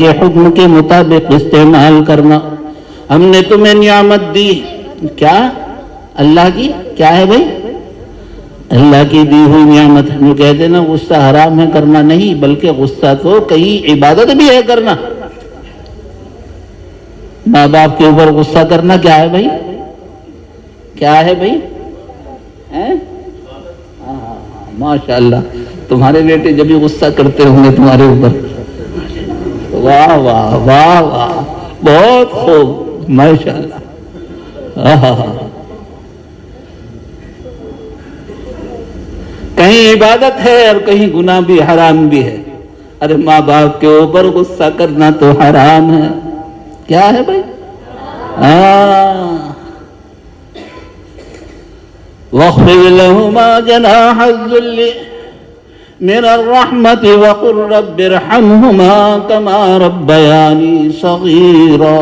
کے حکم کے مطابق استعمال کرنا. ہم نے تمہیں نعمت دی. کیا؟ اللہ کی کیا ہے بھائی؟ اللہ کی دی ہوئی نعمت. جو کہتے نا غصہ حرام ہے کرنا، نہیں، بلکہ غصہ تو کئی عبادت بھی ہے کرنا. ماں باپ کے اوپر غصہ کرنا کیا ہے بھائی؟ کیا ہے بھائی؟ ماشاء اللہ، تمہارے بیٹے جب بھی غصہ کرتے ہوں گے تمہارے اوپر، واہ واہ واہ واہ، بہت خوب، ماشاء اللہ. کہیں عبادت ہے اور کہیں گناہ بھی، حرام بھی ہے. ارے ماں باپ کے اوپر غصہ کرنا تو حرام ہے. کیا ہے بھائی؟ وَاخْفِضْ لَهُمَا جَنَاحَ الذُّلِّ مِنَ الرَّحْمَةِ وَقُلْ رَبِّ ارْحَمْهُمَا كَمَا رَبَّيَانِي صَغِيرًا.